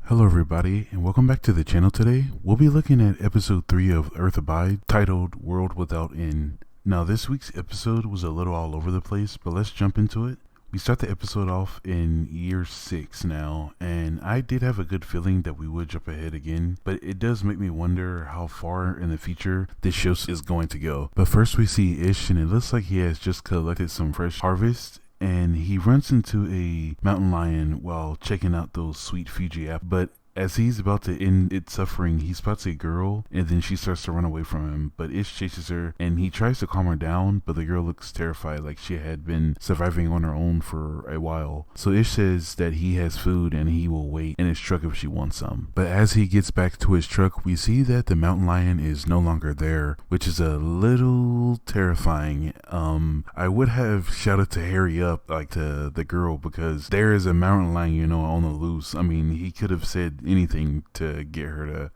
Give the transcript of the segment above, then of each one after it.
Hello everybody, and welcome back to the channel today. We'll be looking at episode 3 of Earth Abide, titled World Without End. Now this week's episode was a little all over the place, but let's jump into it. We start the episode off in year 6 now, and I did have a good feeling that we would jump ahead again, but it does make me wonder how far in the future this show is going to go. But first we see Ish, and it looks like he has just collected some fresh harvest, and he runs into a mountain lion while checking out those sweet Fiji apples. But as he's about to end its suffering, he spots a girl, and then she starts to run away from him. But Ish chases her, and he tries to calm her down, but the girl looks terrified, like she had been surviving on her own for a while. So Ish says that he has food, and he will wait in his truck if she wants some. But as he gets back to his truck, we see that the mountain lion is no longer there, which is a little terrifying. I would have shouted to hurry up, like to the girl, because there is a mountain lion, on the loose. I mean, he could have said anything to get her to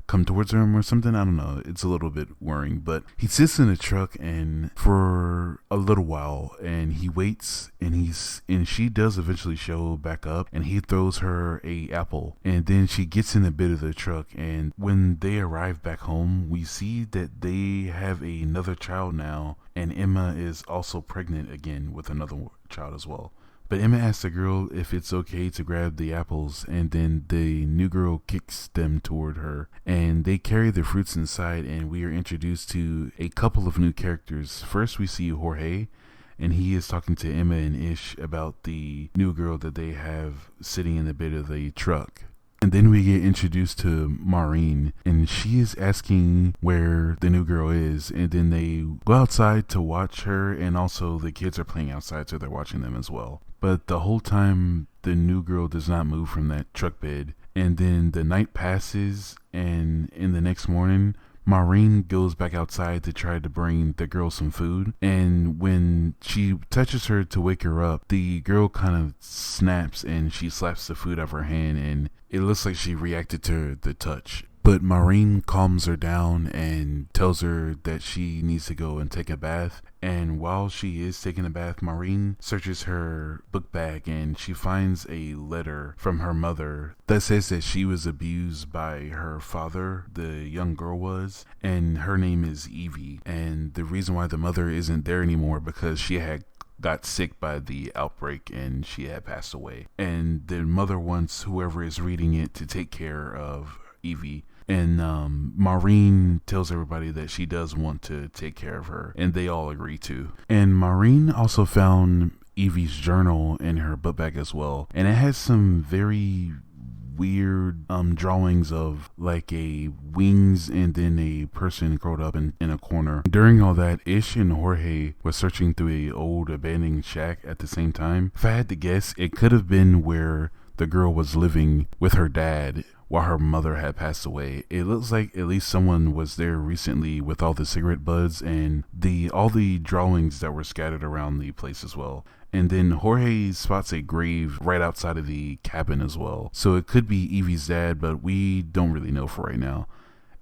come towards him or something. I don't know. It's a little bit worrying, but he sits in the truck and for a little while, and he waits, and she does eventually show back up, and he throws her a apple, and then she gets in the bed of the truck. And when they arrive back home, we see that they have another child now, and Emma is also pregnant again with another child as well. But Emma asks the girl if it's okay to grab the apples, and then the new girl kicks them toward her, and they carry the fruits inside, and we are introduced to a couple of new characters. First we see Jorge, and he is talking to Emma and Ish about the new girl that they have sitting in the bed of the truck. And then we get introduced to Maureen, and she is asking where the new girl is, and then they go outside to watch her, and also the kids are playing outside, so they're watching them as well. But the whole time, the new girl does not move from that truck bed. And then the night passes, and in the next morning, Maureen goes back outside to try to bring the girl some food, and when she touches her to wake her up, the girl kind of snaps and she slaps the food out of her hand, and it looks like she reacted to the touch. But Maureen calms her down and tells her that she needs to go and take a bath. And while she is taking a bath, Maureen searches her book bag, and she finds a letter from her mother that says that she was abused by her father, the young girl was, and her name is Evie. And the reason why the mother isn't there anymore because she had got sick by the outbreak and she had passed away. And the mother wants whoever is reading it to take care of Evie. And Maureen tells everybody that she does want to take care of her, and they all agree to. And Maureen also found Evie's journal in her book bag as well, and it has some very weird drawings of like a wings and then a person curled up in a corner. During all that, Ish and Jorge were searching through a old abandoned shack at the same time. If I had to guess, it could have been where the girl was living with her dad while her mother had passed away. It looks like at least someone was there recently with all the cigarette butts and all the drawings that were scattered around the place as well. And then Jorge spots a grave right outside of the cabin as well. So it could be Evie's dad, but we don't really know for right now.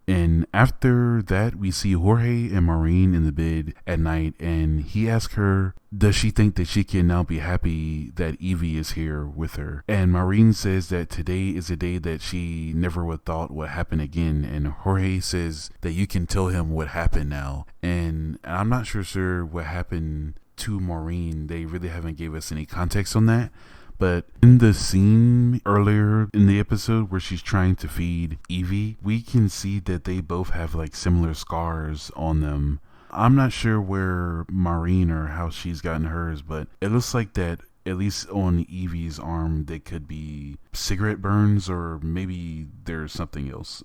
And after that, we see Jorge and Maureen in the bed at night, and he asks her, does she think that she can now be happy that Evie is here with her? And Maureen says that today is a day that she never would thought would happen again. And Jorge says that you can tell him what happened now. And I'm not sure what happened to Maureen. They really haven't gave us any context on that. But in the scene earlier in the episode where she's trying to feed Evie, we can see that they both have like similar scars on them. I'm not sure where Maureen or how she's gotten hers, but it looks like that at least on Evie's arm, they could be cigarette burns, or maybe there's something else.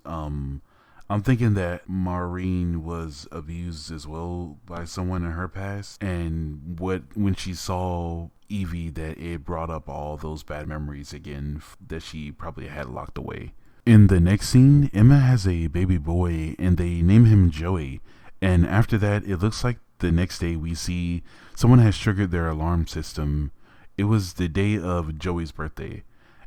I'm thinking that Maureen was abused as well by someone in her past, and when she saw Evie, that it brought up all those bad memories again that she probably had locked away. In the next scene, Emma has a baby boy, and they name him Joey. And after that, it looks like the next day we see someone has triggered their alarm system. It was the day of Joey's birthday.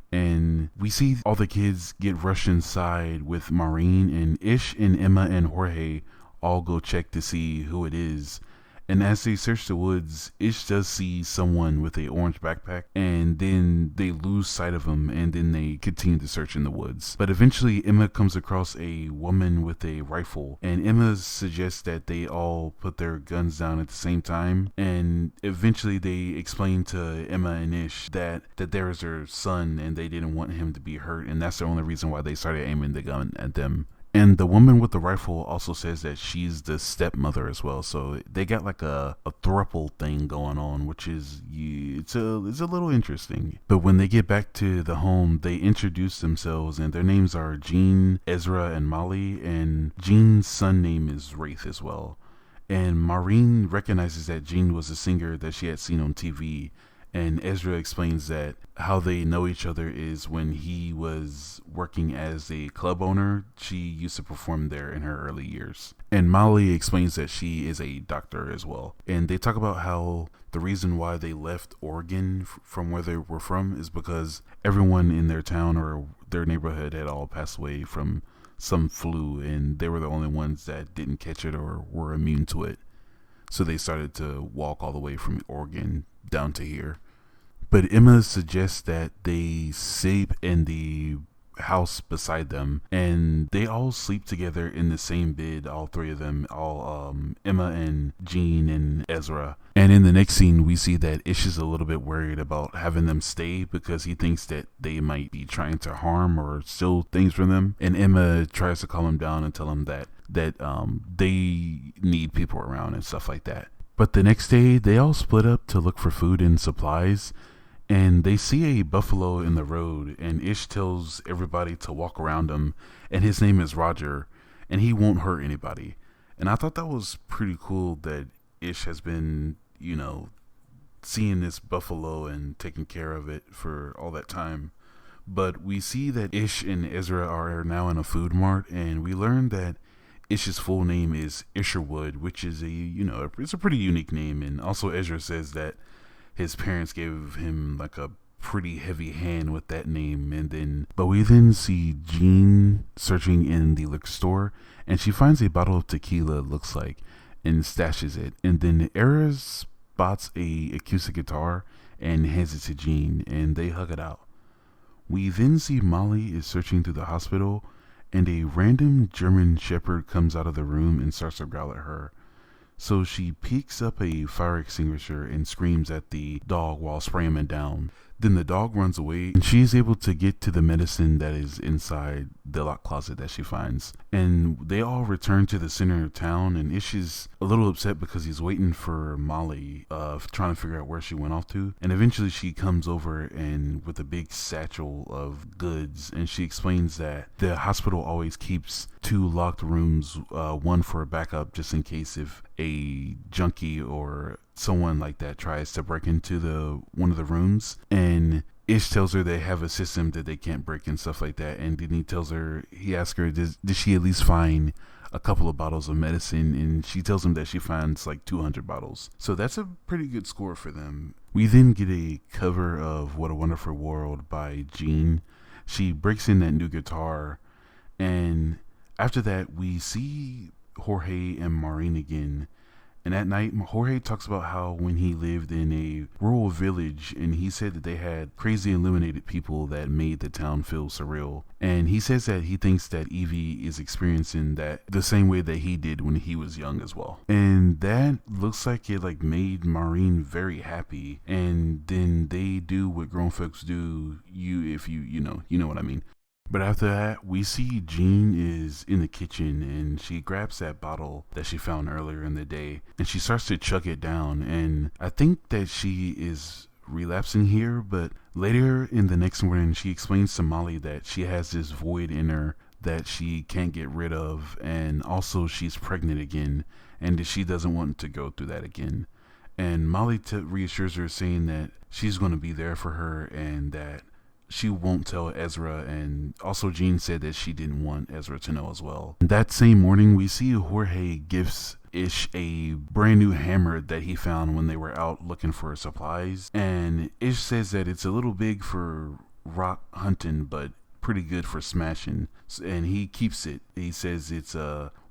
And we see all the kids get rushed inside with Maureen, and Ish and Emma and Jorge all go check to see who it is. And as they search the woods, Ish does see someone with a orange backpack, and then they lose sight of him, and then they continue to search in the woods. But eventually, Emma comes across a woman with a rifle, and Emma suggests that they all put their guns down at the same time. And eventually, they explain to Emma and Ish that there is their son, and they didn't want him to be hurt, and that's the only reason why they started aiming the gun at them. And the woman with the rifle also says that she's the stepmother as well. So they got like a throuple thing going on, which is it's a little interesting. But when they get back to the home, they introduce themselves, and their names are Jean, Ezra, and Molly. And Jean's son name is Wraith as well. And Maureen recognizes that Jean was a singer that she had seen on TV. And Ezra explains that how they know each other is when he was working as a club owner. She used to perform there in her early years. And Molly explains that she is a doctor as well. And they talk about how the reason why they left Oregon from where they were from is because everyone in their town or their neighborhood had all passed away from some flu, and they were the only ones that didn't catch it or were immune to it. So they started to walk all the way from Oregon down to here. But Emma suggests that they sleep in the house beside them, and they all sleep together in the same bed, all three of them, Emma and Jean and Ezra. And in the next scene, we see that Ish is a little bit worried about having them stay because he thinks that they might be trying to harm or steal things from them. And Emma tries to calm him down and tell him that they need people around and stuff like that. But the next day, they all split up to look for food and supplies, and they see a buffalo in the road, and Ish tells everybody to walk around him, and his name is Roger, and he won't hurt anybody. And I thought that was pretty cool that Ish has been, seeing this buffalo and taking care of it for all that time. But we see that Ish and Ezra are now in a food mart, and we learn that Ish's full name is Isherwood, which is it's a pretty unique name. And also Ezra says that his parents gave him like a pretty heavy hand with that name. But we then see Jean searching in the liquor store, and she finds a bottle of tequila, looks like, and stashes it. And then Era spots a acoustic guitar and hands it to Jean, and they hug it out. We then see Molly is searching through the hospital, and a random German shepherd comes out of the room and starts to growl at her. So she picks up a fire extinguisher and screams at the dog while spraying him down. Then the dog runs away, and she is able to get to the medicine that is inside the locked closet that she finds. And they all return to the center of town, and Ish is a little upset because he's waiting for Molly, trying to figure out where she went off to. And eventually she comes over and with a big satchel of goods, and she explains that the hospital always keeps 2 locked rooms, one for a backup just in case if a junkie or someone like that tries to break into one of the rooms. And Ish tells her they have a system that they can't break and stuff like that. And then he asks her, did she at least find a couple of bottles of medicine? And she tells him that she finds like 200 bottles. So that's a pretty good score for them. We then get a cover of What a Wonderful World by Jean. She breaks in that new guitar, and after that we see Jorge and Maureen again. And at night, Jorge talks about how when he lived in a rural village, and he said that they had crazy illuminated people that made the town feel surreal. And he says that he thinks that Evie is experiencing that the same way that he did when he was young as well. And that looks like it made Maureen very happy. And then they do what grown folks do, if you know what I mean. But after that, we see Jean is in the kitchen, and she grabs that bottle that she found earlier in the day, and she starts to chug it down. And I think that she is relapsing here, but later in the next morning, she explains to Molly that she has this void in her that she can't get rid of, and also she's pregnant again, and that she doesn't want to go through that again. And Molly reassures her, saying that she's going to be there for her and that she won't tell Ezra. And also Jean said that she didn't want Ezra to know as well. That same morning, we see Jorge gives Ish a brand new hammer that he found when they were out looking for supplies. And Ish says that it's a little big for rock hunting, but pretty good for smashing, and he keeps it. He says it's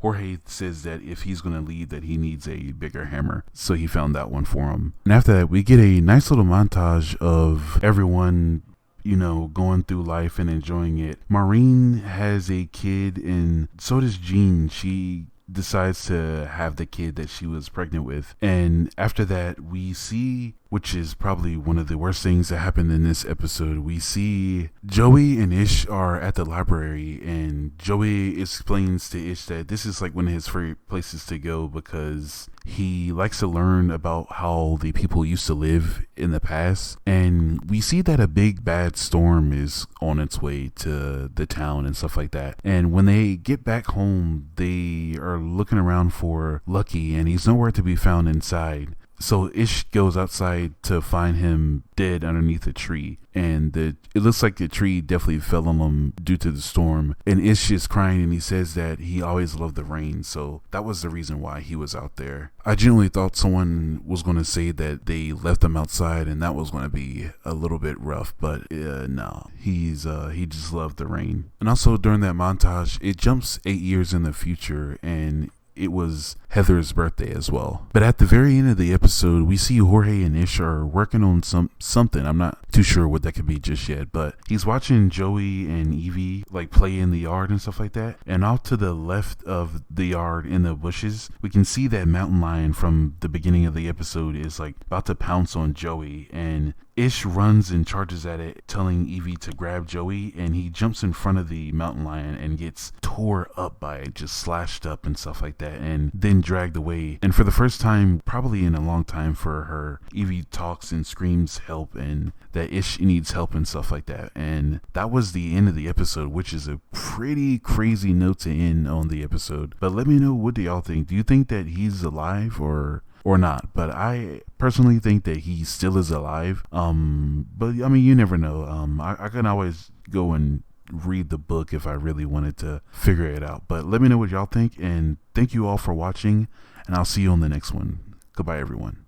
Jorge says that if he's going to leave, that he needs a bigger hammer. So he found that one for him. And after that, we get a nice little montage of everyone, going through life and enjoying it. Maureen has a kid, and so does Jean. She decides to have the kid that she was pregnant with. And after that, we see, which is probably one of the worst things that happened in this episode, we see Joey and Ish are at the library, and Joey explains to Ish that this is like one of his favorite places to go because he likes to learn about how the people used to live in the past. And we see that a big bad storm is on its way to the town and stuff like that. And when they get back home, they are looking around for Lucky, and he's nowhere to be found inside. So Ish goes outside to find him dead underneath a tree, and it looks like the tree definitely fell on him due to the storm. And Ish is crying, and he says that he always loved the rain, so that was the reason why he was out there. I genuinely thought someone was going to say that they left him outside, and that was going to be a little bit rough, but no, he just loved the rain. And also during that montage, it jumps 8 years in the future, and it was Heather's birthday as well. But at the very end of the episode, we see Jorge and Ish are working on something. I'm not too sure what that could be just yet, but he's watching Joey and Evie like play in the yard and stuff like that. And off to the left of the yard in the bushes, we can see that mountain lion from the beginning of the episode is like about to pounce on Joey, and Ish runs and charges at it, telling Evie to grab Joey, and he jumps in front of the mountain lion and gets tore up by it, just slashed up and stuff like that, and then dragged away. And for the first time, probably in a long time for her, Evie talks and screams help, and that Ish needs help and stuff like that. And that was the end of the episode, which is a pretty crazy note to end on the episode. But let me know, what do y'all think? Do you think that he's alive or not? But I personally think that he still is alive. But I mean, you never know. I can always go and read the book if I really wanted to figure it out. But let me know what y'all think, and thank you all for watching, and I'll see you on the next one. Goodbye, everyone.